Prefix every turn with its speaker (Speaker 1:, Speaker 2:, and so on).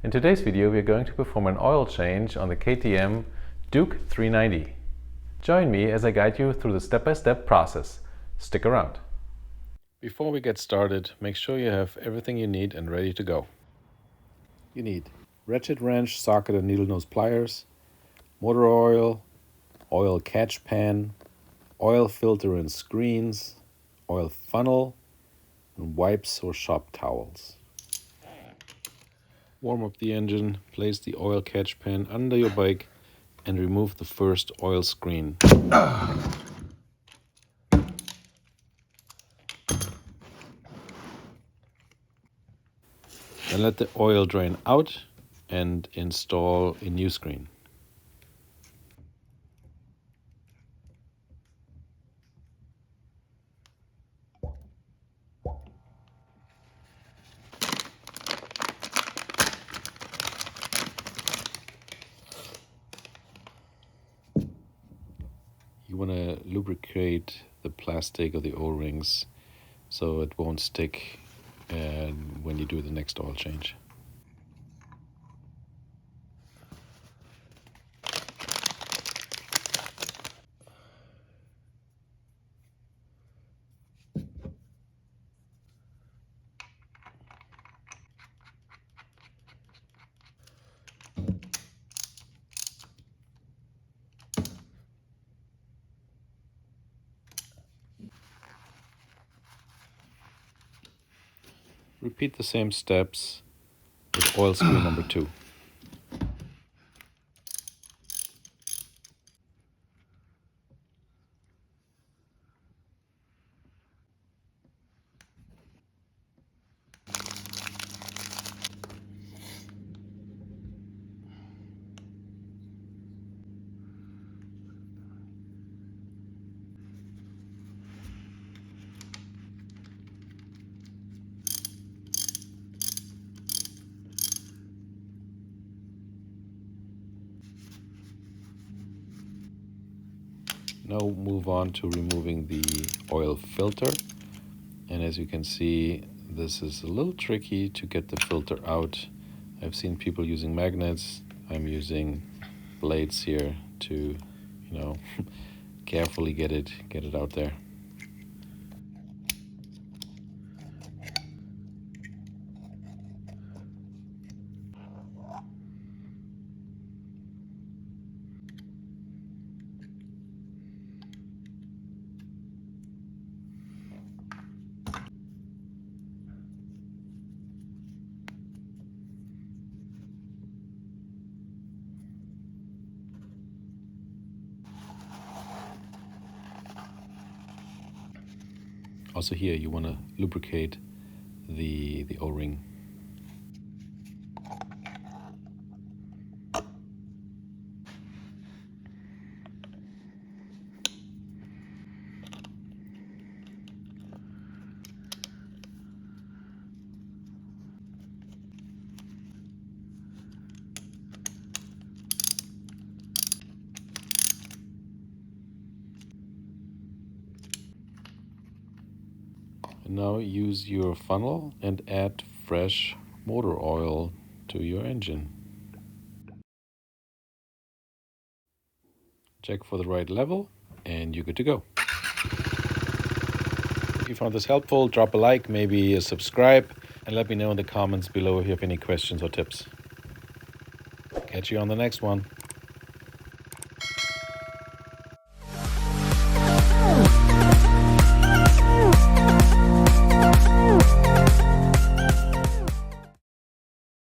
Speaker 1: In today's video we are going to perform an oil change on the KTM Duke 390. Join me as I guide you through the step-by-step process. Stick around. Before we get started, make sure you have everything you need and ready to go. You need ratchet wrench, socket and needle nose pliers, motor oil, oil catch pan, oil filter and screens, oil funnel, and wipes or shop towels. Warm up the engine, place the oil catch pan under your bike and remove the first oil screen. Then let the oil drain out and install a new screen. You want to lubricate the plastic of the O-rings so it won't stick when you do the next oil change. Repeat the same steps with oil screen number 2. Now move on to removing the oil filter, and as you can see, this is a little tricky to get the filter out. I've seen people using magnets. I'm using blades here to, carefully get it out there. Also here you want to lubricate the O-ring. And now use your funnel and add fresh motor oil to your engine. Check for the right level and you're good to go. If you found this helpful, drop a like, maybe a subscribe, and let me know in the comments below if you have any questions or tips. Catch you on the next one.